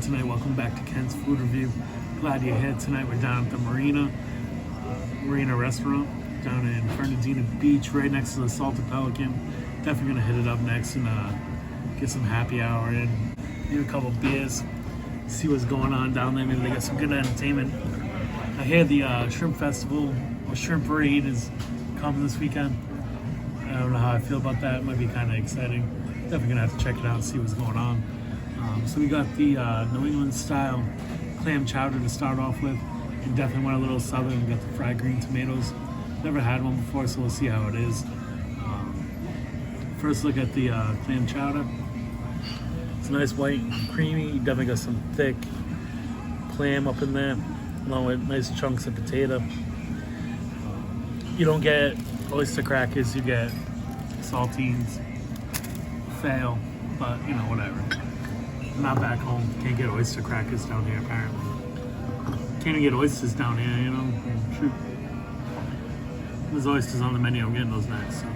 tonight. Welcome back to Ken's Food Review. Glad you're here tonight. We're down at the Marina restaurant down in Fernandina Beach, right next to the Salted Pelican. Definitely gonna hit it up next and get some happy hour in, maybe a couple beers, see what's going on down there. Maybe they got some good entertainment. I hear the shrimp festival or shrimp parade is coming this weekend. I don't know how I feel about that. It might be kind of exciting. Definitely gonna have to check it out and see what's going on. So we got the New England style clam chowder to start off with. And definitely went a little southern. We got the fried green tomatoes. Never had one before, so we'll see how it is. First look at the clam chowder. It's nice, white, and creamy. You definitely got some thick clam up in there, along with nice chunks of potato. You don't get oyster crackers, you get saltines. Fail, but you know, whatever. Not back home. Can't get oyster crackers down here, apparently. Can't even get oysters down here, you know. Shoot. There's oysters on the menu. I'm getting those next. So.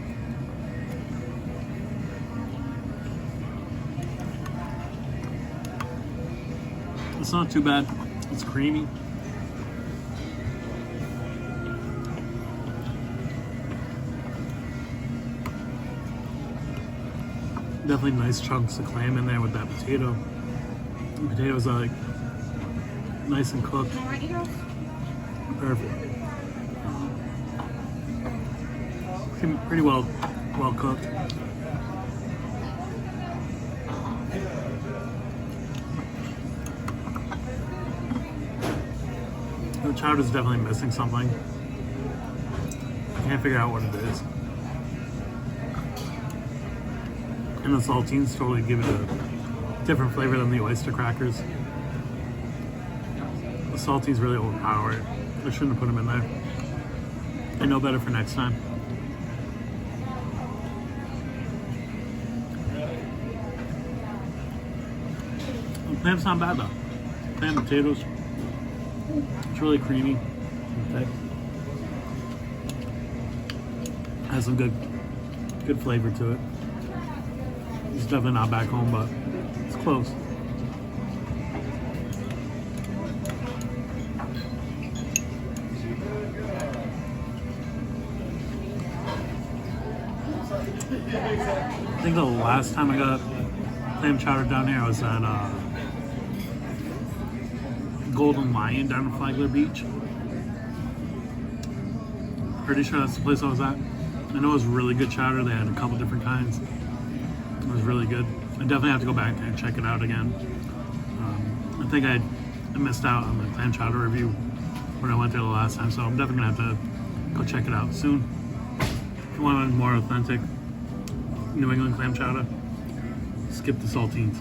It's not too bad. It's creamy. Definitely nice chunks of clam in there with that potato. The potatoes are like nice and cooked. Perfect. Pretty well cooked. The chowder's definitely missing something. I can't figure out what it is. And the saltines totally give it a different flavor than the oyster crackers. The saltines really overpower it. I shouldn't have put them in there. I know better for next time. The clam's not bad though. Clam and potatoes. It's really creamy and thick. Has some good flavor to it. It's definitely not back home, but it's close. I think the last time I got clam chowder down here, I was at Golden Lion down in Flagler Beach. Pretty sure that's the place I was at. I know it was really good chowder. They had a couple different kinds. It was really good. I definitely have to go back and check it out again. I think I missed out on the clam chowder review when I went there the last time, so I'm definitely gonna have to go check it out soon. If you want a more authentic New England clam chowder, skip the saltines.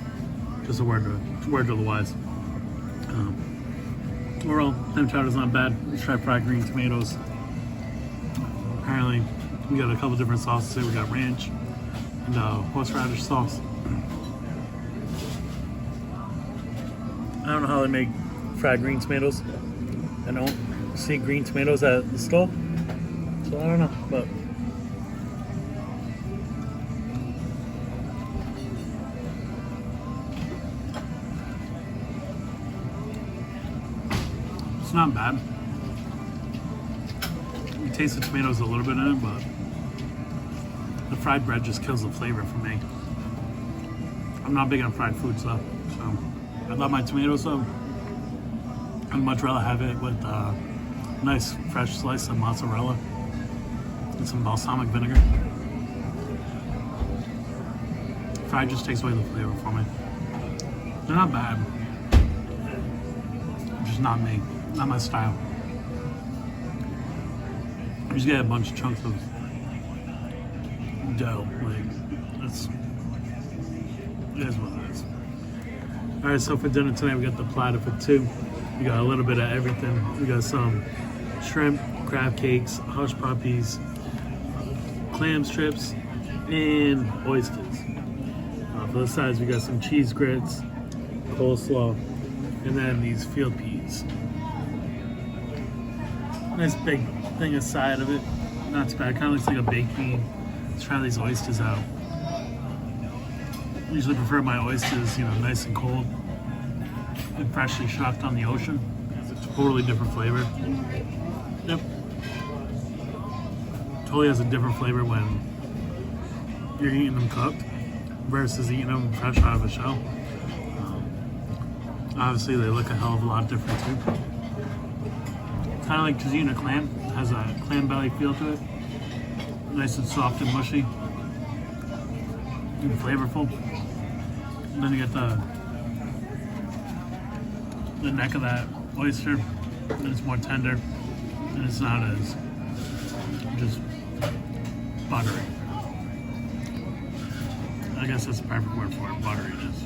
Just a word to the wise. Overall, clam chowder's not bad. Let's try fried green tomatoes. Apparently, we got a couple different sauces here. We got ranch and horseradish sauce. I don't know how they make fried green tomatoes. I don't see green tomatoes at the store, so I don't know, but it's not bad. You taste the tomatoes a little bit in it, but the fried bread just kills the flavor for me. I'm not big on fried foods though, so I love my tomatoes though. I'd much rather have it with a nice fresh slice of mozzarella and some balsamic vinegar. Fried just takes away the flavor for me. They're not bad. Just not me, not my style. You just get a bunch of chunks of dough. Like, it is what it is. All right, so for dinner tonight, we got the platter for two. We got a little bit of everything. We got some shrimp, crab cakes, hush puppies, clam strips, and oysters. For the sides, we got some cheese grits, coleslaw, and then these field peas. Nice big thing aside of it. Not too bad. Kind of looks like a baked bean. Let's try these oysters out. Usually prefer my oysters, you know, nice and cold. and freshly shucked on the ocean. It's a totally different flavor. Yep. Totally has a different flavor when you're eating them cooked versus eating them fresh out of the shell. Obviously, they look a hell of a lot different too. Kind of like just eating a clam. It has a clam belly feel to it. Nice and soft and mushy. And flavorful. And then you get the neck of that oyster. And it's more tender. And it's not as just buttery. I guess that's the perfect word for it, butteriness.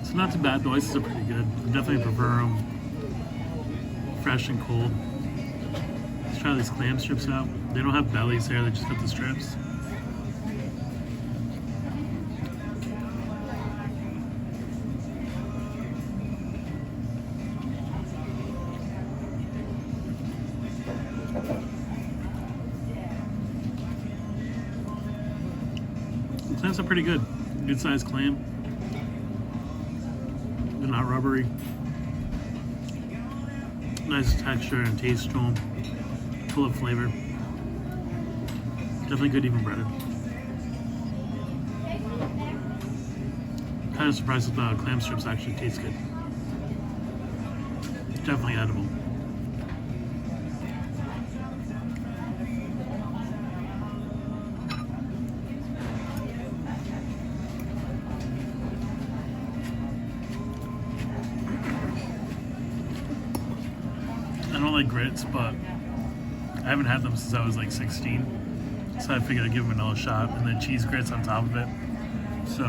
It's not too bad. The oysters are pretty good. I definitely prefer them fresh and cold. Let's try these clam strips out. They don't have bellies here, they just got the strips. The clams are pretty good. Good sized clam. They're not rubbery. Nice texture and taste to them. Full of flavor. Definitely good even breaded. Kind of surprised that the clam strips actually taste good. Definitely edible. I don't like grits, but I haven't had them since I was like 16. So I figured I'd give them another shot, and then cheese grits on top of it. So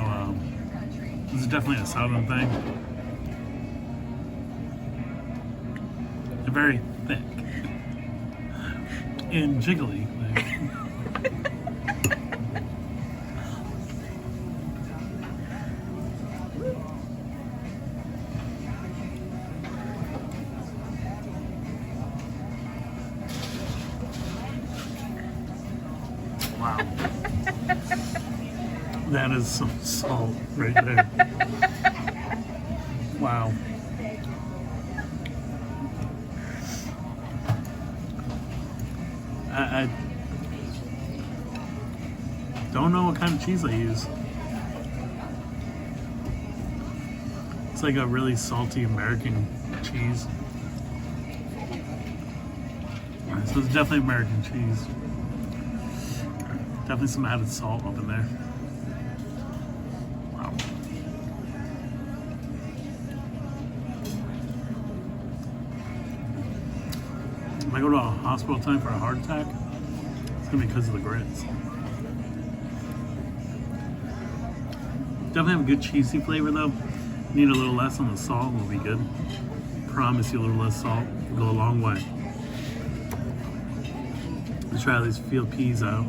this is definitely a southern thing. They're very thick and jiggly. Wow. That is some salt right there. Wow. I don't know what kind of cheese I use. It's like a really salty American cheese. Alright, so it's definitely American cheese. Definitely some added salt up in there. Wow. If I go to a hospital tonight for a heart attack, it's gonna be because of the grits. Definitely have a good cheesy flavor though. Need a little less on the salt, will be good. Promise you a little less salt will go a long way. Let's try these field peas out.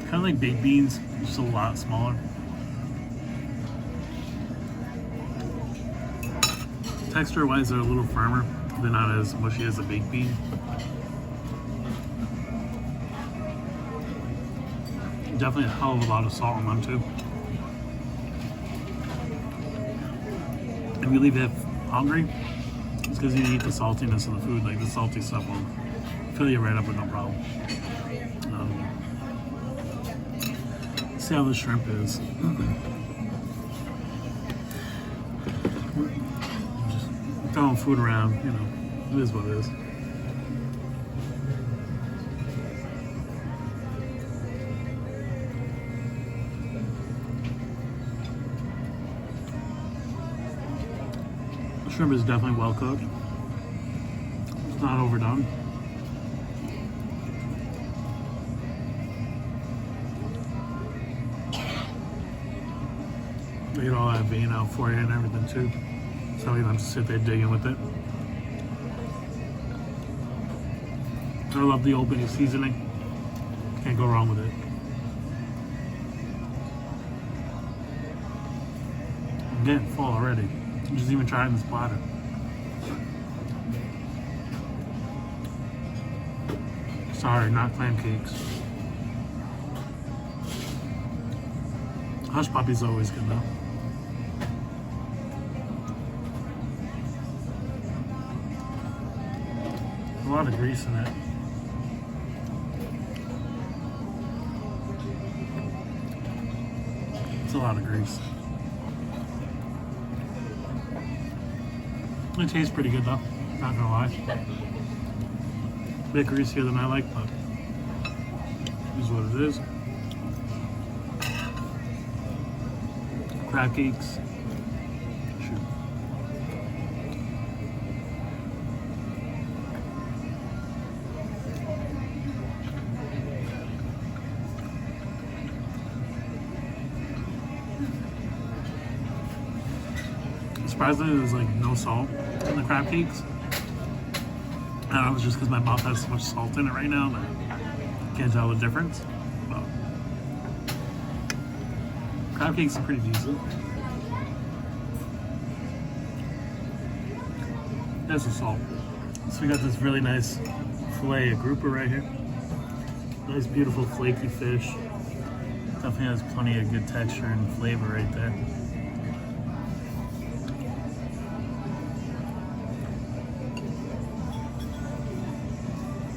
Kind of like baked beans, just a lot smaller. Texture-wise, they're a little firmer. They're not as mushy as a baked bean. Definitely a hell of a lot of salt on them too. If you leave it hungry, it's because you eat the saltiness of the food. Like the salty stuff will fill you right up with no problem. See how the shrimp is. Just throwing food around, you know, it is what it is. The shrimp is definitely well cooked. It's not overdone. They get all that vein out for you and everything too. So you don't have to sit there digging with it. I love the Old Bay seasoning. Can't go wrong with it. I'm getting full already. I'm just even trying this platter. Sorry, not clam cakes. Hush puppy's always good though. lot of grease in it. It's a lot of grease. It tastes pretty good though, not gonna lie. A bit greasier than I like, but it is what it is. Crab cakes. Shoot. Surprisingly, there's like no salt in the crab cakes. I don't know if it's just because my mouth has so much salt in it right now that I can't tell the difference. But crab cakes are pretty decent. There's the salt. So we got this really nice fillet of grouper right here. Nice, beautiful, flaky fish. Definitely has plenty of good texture and flavor right there.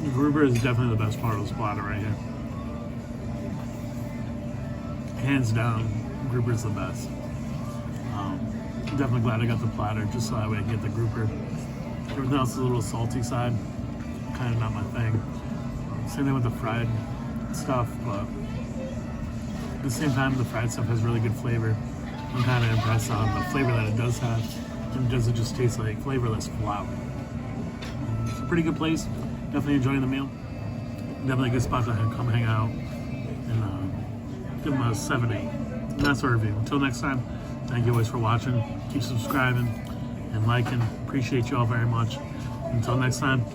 The grouper is definitely the best part of this platter right here. Hands down, grouper's the best. Definitely glad I got the platter just so that way I can get the grouper. Everything else is a little salty side, kind of not my thing. Same thing with the fried stuff, but at the same time, the fried stuff has really good flavor. I'm kind of impressed on the flavor that it does have, and doesn't just taste like flavorless flour. It's a pretty good place. Definitely enjoying the meal. Definitely a good spot to come hang out and give them a 7-8. And that's our review. Until next time, thank you always for watching. Keep subscribing and liking. Appreciate you all very much. Until next time,